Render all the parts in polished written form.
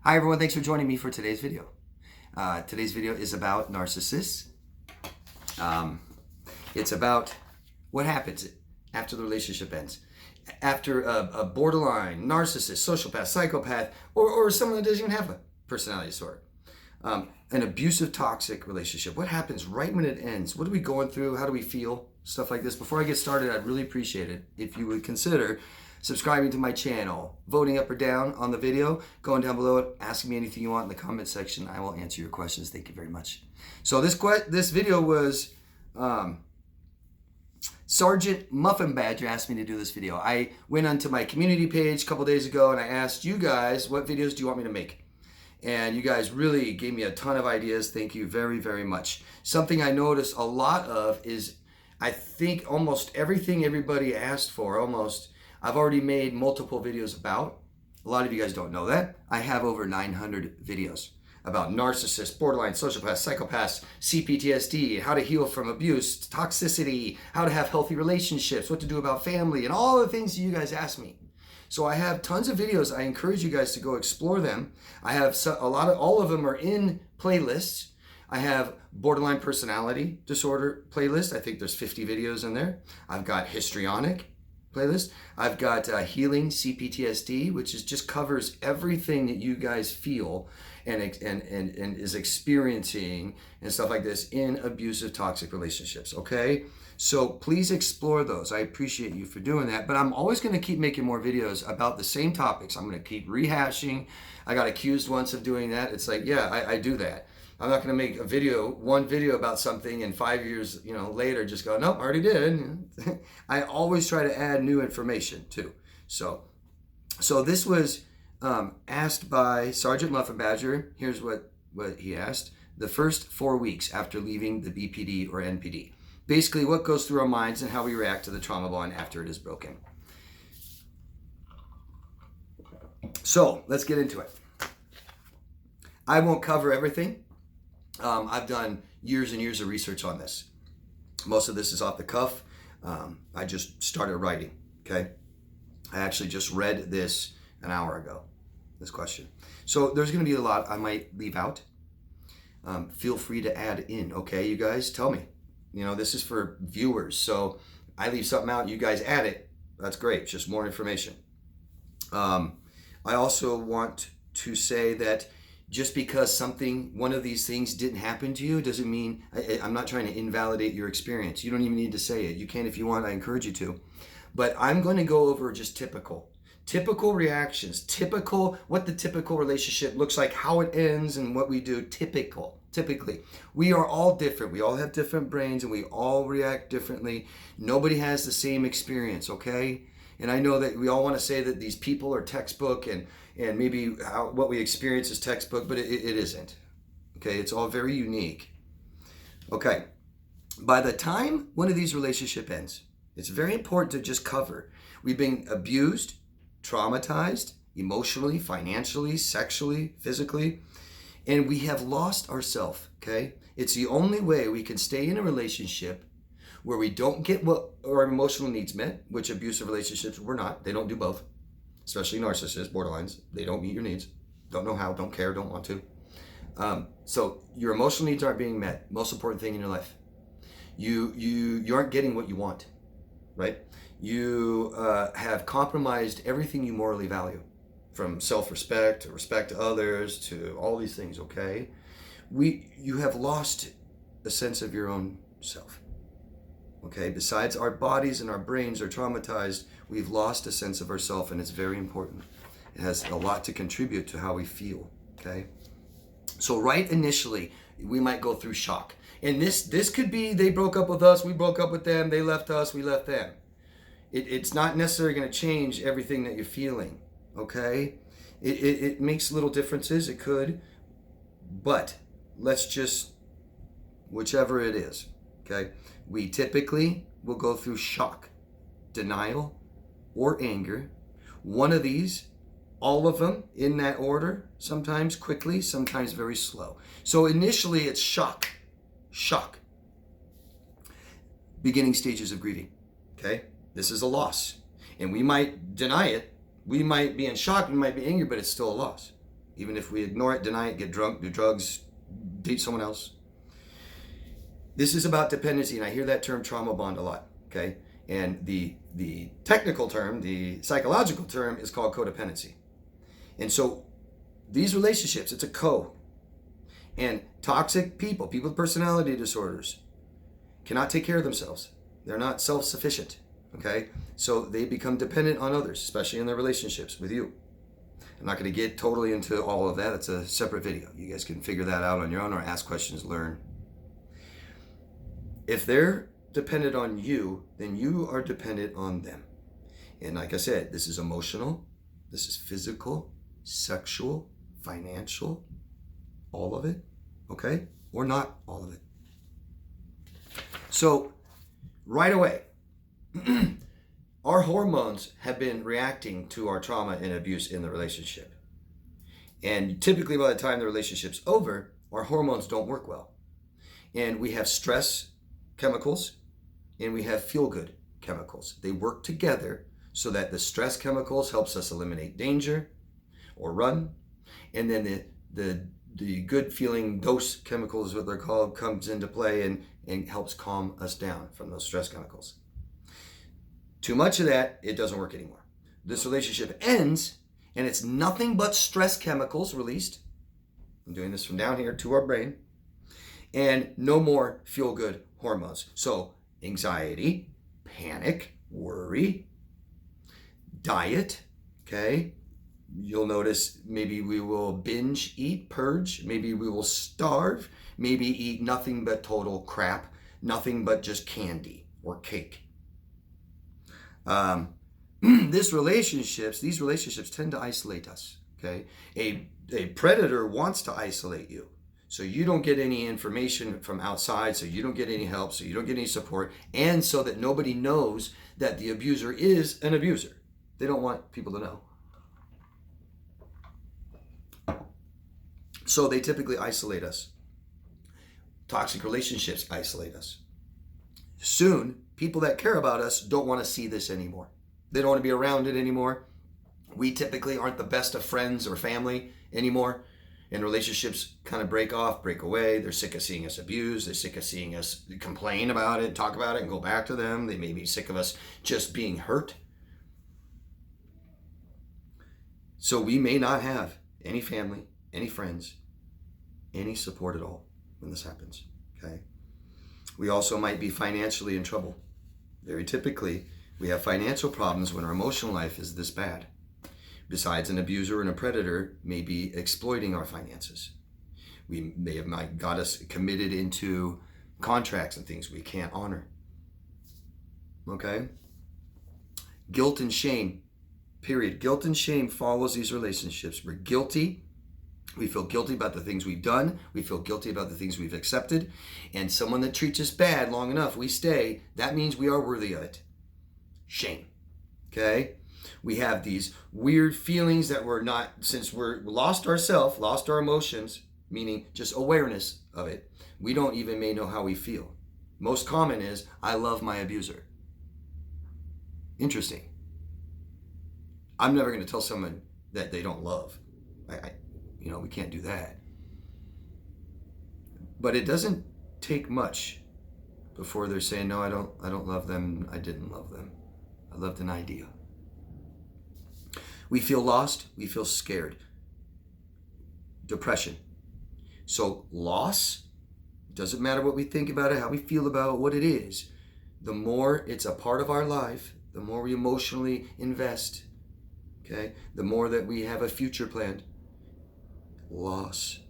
Hi everyone, thanks for joining me for today's video. Today's video is about narcissists. It's about what happens after the relationship ends. After a borderline, narcissist, sociopath, psychopath, or someone that doesn't even have a personality disorder. An abusive, toxic relationship. What happens right when it ends? What are we going through? How do we feel? Stuff like this. Before I get started, I'd really appreciate it if you would consider subscribing to my channel, voting up or down on the video, going down below it, asking me anything you want in the comment section. I will answer your questions. Thank you very much. So this video was Sergeant Muffin Badger asked me to do this video. I went onto my community page a couple days ago and I asked you guys, what videos do you want me to make? And you guys really gave me a ton of ideas. Thank you very, very much. Something I noticed a lot of is, I think almost everything everybody asked for, I've already made multiple videos about. A lot of you guys don't know that. I have over 900 videos about narcissists, borderline, sociopaths, psychopaths, c-ptsd, how to heal from abuse, toxicity, how to have healthy relationships, what to do about family, and all the things you guys asked me. So I have tons of videos. I encourage you guys to go explore them. I have all of them are in playlists. I have borderline personality disorder playlist. I think there's 50 videos in there. I've got histrionic playlist. I've got healing cptsd, which just covers everything that you guys feel and is experiencing and stuff like this in abusive, toxic relationships. Okay, so please explore those. I appreciate you for doing that, but I'm always going to keep making more videos about the same topics. I'm going to keep rehashing. I got accused once of doing that. It's like, yeah, I do that. I'm not going to make one video about something and 5 years, later just go, nope, I already did. I always try to add new information too. So this was asked by Sergeant Muffin Badger. Here's what he asked. The first 4 weeks after leaving the BPD or NPD. Basically, what goes through our minds and how we react to the trauma bond after it is broken. So let's get into it. I won't cover everything. I've done years and years of research on this. Most of this is off the cuff. I just started writing, okay? I actually just read this an hour ago, this question. So there's gonna be a lot I might leave out. Feel free to add in, okay? You guys, tell me. This is for viewers. So I leave something out, you guys add it. That's great, it's just more information. I also want to say that just because one of these things didn't happen to you doesn't mean, I'm not trying to invalidate your experience. You don't even need to say it. You can if you want, I encourage you to. But I'm going to go over just typical reactions, what the typical relationship looks like, how it ends, and what we do typically. We are all different. We all have different brains and we all react differently. Nobody has the same experience, okay? And I know that we all want to say that these people are textbook and maybe what we experience is textbook, but it isn't. Okay, it's all very unique. Okay, by the time one of these relationship ends, it's very important to just cover. We've been abused, traumatized, emotionally, financially, sexually, physically, and we have lost ourselves, okay? It's the only way we can stay in a relationship where we don't get what our emotional needs met, which abusive relationships were not. They don't do both, especially narcissists, borderlines. They don't meet your needs. Don't know how, don't care, don't want to. So your emotional needs aren't being met. Most important thing in your life. You aren't getting what you want, right? You have compromised everything you morally value, from self-respect to respect to others to all these things, okay? You have lost a sense of your own self. Okay, besides our bodies and our brains are traumatized, we've lost a sense of ourself, and it's very important. It has a lot to contribute to how we feel, okay? So right initially, we might go through shock. And this could be, they broke up with us, we broke up with them, they left us, we left them. It's not necessarily gonna change everything that you're feeling, okay? It makes little differences, it could, but let's just, whichever it is, okay? We typically will go through shock, denial, or anger. One of these, all of them in that order, sometimes quickly, sometimes very slow. So initially it's shock. Beginning stages of grieving, okay? This is a loss. And we might deny it. We might be in shock, we might be angry, but it's still a loss. even if we ignore it, deny it, get drunk, do drugs, date someone else. This is about dependency, and I hear that term trauma bond a lot, okay? And the technical term, the psychological term is called codependency. And so these relationships, it's a co. And toxic people with personality disorders, cannot take care of themselves. They're not self-sufficient, okay? So they become dependent on others, especially in their relationships with you. I'm not going to get totally into all of that. It's a separate video. You guys can figure that out on your own or ask questions, learn. If they're dependent on you, then you are dependent on them. And like I said, this is emotional, this is physical, sexual, financial, all of it, okay? Or not all of it. So right away, our hormones have been reacting to our trauma and abuse in the relationship. And typically by the time the relationship's over, our hormones don't work well. And we have stress chemicals and we have feel-good chemicals. They work together so that the stress chemicals helps us eliminate danger or run. And then the good feeling dose chemicals, what they're called, comes into play and helps calm us down from those stress chemicals. Too much of that, it doesn't work anymore. This relationship ends and it's nothing but stress chemicals released. I'm doing this from down here to our brain. And no more feel-good hormones. So anxiety, panic, worry, diet, okay? You'll notice maybe we will binge eat, purge, maybe we will starve, maybe eat nothing but total crap, nothing but just candy or cake. These relationships tend to isolate us, okay? A predator wants to isolate you. So you don't get any information from outside, so you don't get any help, so you don't get any support, and so that nobody knows that the abuser is an abuser. They don't want people to know. So they typically isolate us. Toxic relationships isolate us. Soon, people that care about us don't want to see this anymore. They don't want to be around it anymore. We typically aren't the best of friends or family anymore. And relationships kind of break off, break away. They're sick of seeing us abused. They're sick of seeing us complain about it, talk about it, and go back to them. They may be sick of us just being hurt. So we may not have any family, any friends, any support at all when this happens, okay? We also might be financially in trouble. Very typically, we have financial problems when our emotional life is this bad. Besides, an abuser and a predator may be exploiting our finances. They have got us committed into contracts and things we can't honor. Okay? Guilt and shame, period. Guilt and shame follows these relationships. We're guilty. We feel guilty about the things we've done. We feel guilty about the things we've accepted. And someone that treats us bad long enough, we stay. That means we are worthy of it. Shame. Okay? We have these weird feelings that we're not, since we're lost ourselves, lost our emotions, meaning just awareness of it. We don't even may know how we feel. Most common is, I love my abuser. Interesting. I'm never going to tell someone that they don't love. We can't do that. But it doesn't take much before they're saying, no, I don't love them. I didn't love them. I loved an idea. We feel lost. We feel scared. Depression. So loss, doesn't matter what we think about it, how we feel about it, what it is. The more it's a part of our life, the more we emotionally invest. Okay? The more that we have a future planned. Loss.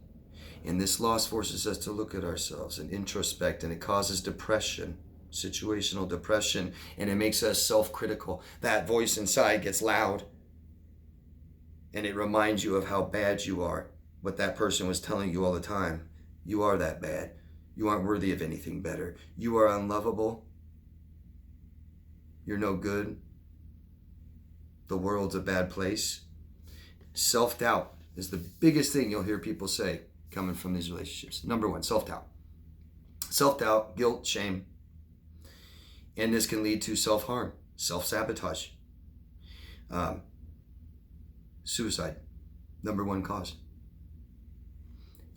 And this loss forces us to look at ourselves and introspect, and it causes depression, situational depression, and it makes us self-critical. That voice inside gets loud, and it reminds you of how bad you are, what that person was telling you all the time. You are that bad. You aren't worthy of anything better. You are unlovable. You're no good. The world's a bad place. Self-doubt is the biggest thing you'll hear people say coming from these relationships. Number one, self-doubt. Self-doubt, guilt, shame. And this can lead to self-harm, self-sabotage, suicide. Number one cause.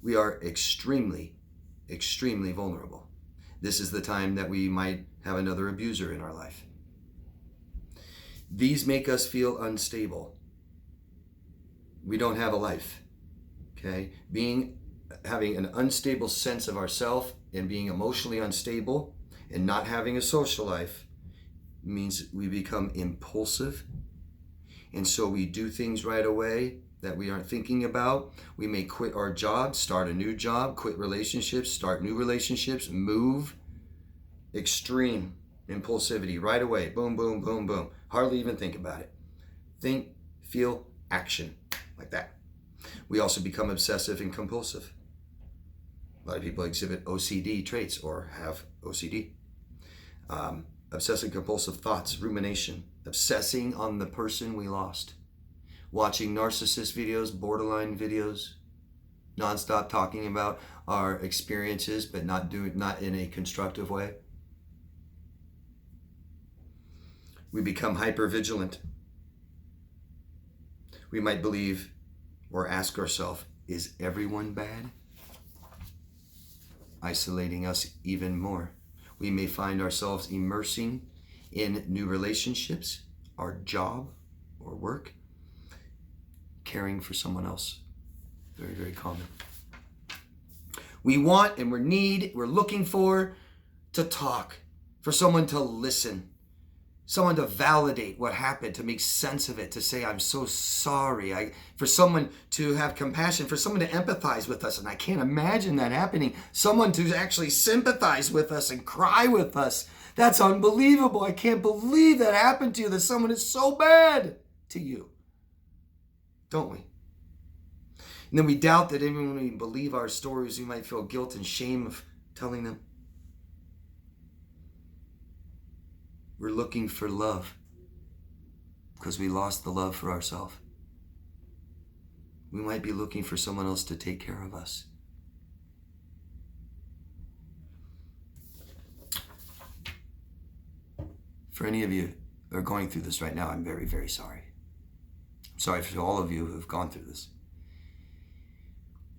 we are extremely, extremely vulnerable. This is the time that we might have another abuser in our life. These make us feel unstable. We don't have a life, okay? Having an unstable sense of ourself and being emotionally unstable and not having a social life means we become impulsive. And so we do things right away that we aren't thinking about. We may quit our job, start a new job, quit relationships, start new relationships, move. Extreme impulsivity right away. Boom, boom, boom, boom. Hardly even think about it. Think, feel, action. Like that. We also become obsessive and compulsive. A lot of people exhibit OCD traits or have OCD. Obsessive compulsive thoughts, rumination, obsessing on the person we lost, watching narcissist videos, borderline videos, nonstop talking about our experiences, but not in a constructive way. We become hypervigilant. We might believe or ask ourselves, is everyone bad? Isolating us even more. We may find ourselves immersing in new relationships, our job or work, caring for someone else. Very, very common. We want and we're looking for to talk, for someone to listen, someone to validate what happened, to make sense of it, to say, I'm so sorry, for someone to have compassion, for someone to empathize with us. And I can't imagine that happening. Someone to actually sympathize with us and cry with us. That's unbelievable. I can't believe that happened to you, that someone is so bad to you. Don't we? And then we doubt that even when we believe our stories, we might feel guilt and shame of telling them. We're looking for love because we lost the love for ourselves. We might be looking for someone else to take care of us. For any of you that are going through this right now, I'm very, very sorry. I'm sorry for all of you who have gone through this.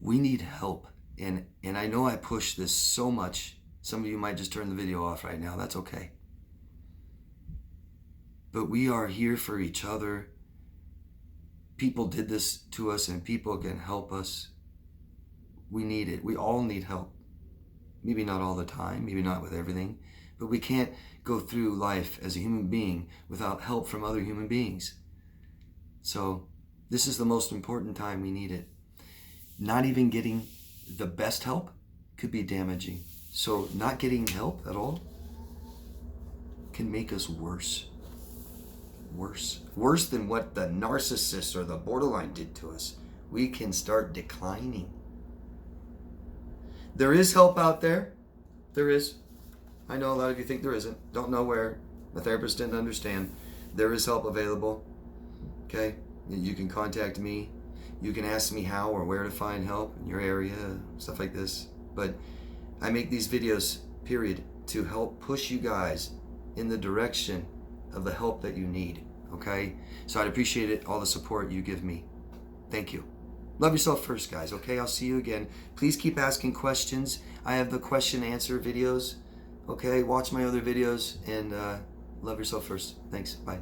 We need help. And I know I push this so much. Some of you might just turn the video off right now. That's okay. But we are here for each other. People did this to us and people can help us. We need it. We all need help. Maybe not all the time, maybe not with everything, but we can't go through life as a human being without help from other human beings. So this is the most important time we need it. Not even getting the best help could be damaging. So not getting help at all can make us worse. Worse than what the narcissist or the borderline did to us. We can start declining. There is help out there. There is. I know a lot of you think there isn't. Don't know where. The therapist didn't understand. There is help available. Okay? You can contact me. You can ask me how or where to find help in your area, stuff like this. But I make these videos, period, to help push you guys in the direction of the help that you need, okay? So I'd appreciate it, all the support you give me. Thank you. Love yourself first, guys, okay? I'll see you again. Please keep asking questions. I have the question answer videos, okay? Watch my other videos and love yourself first. Thanks, bye.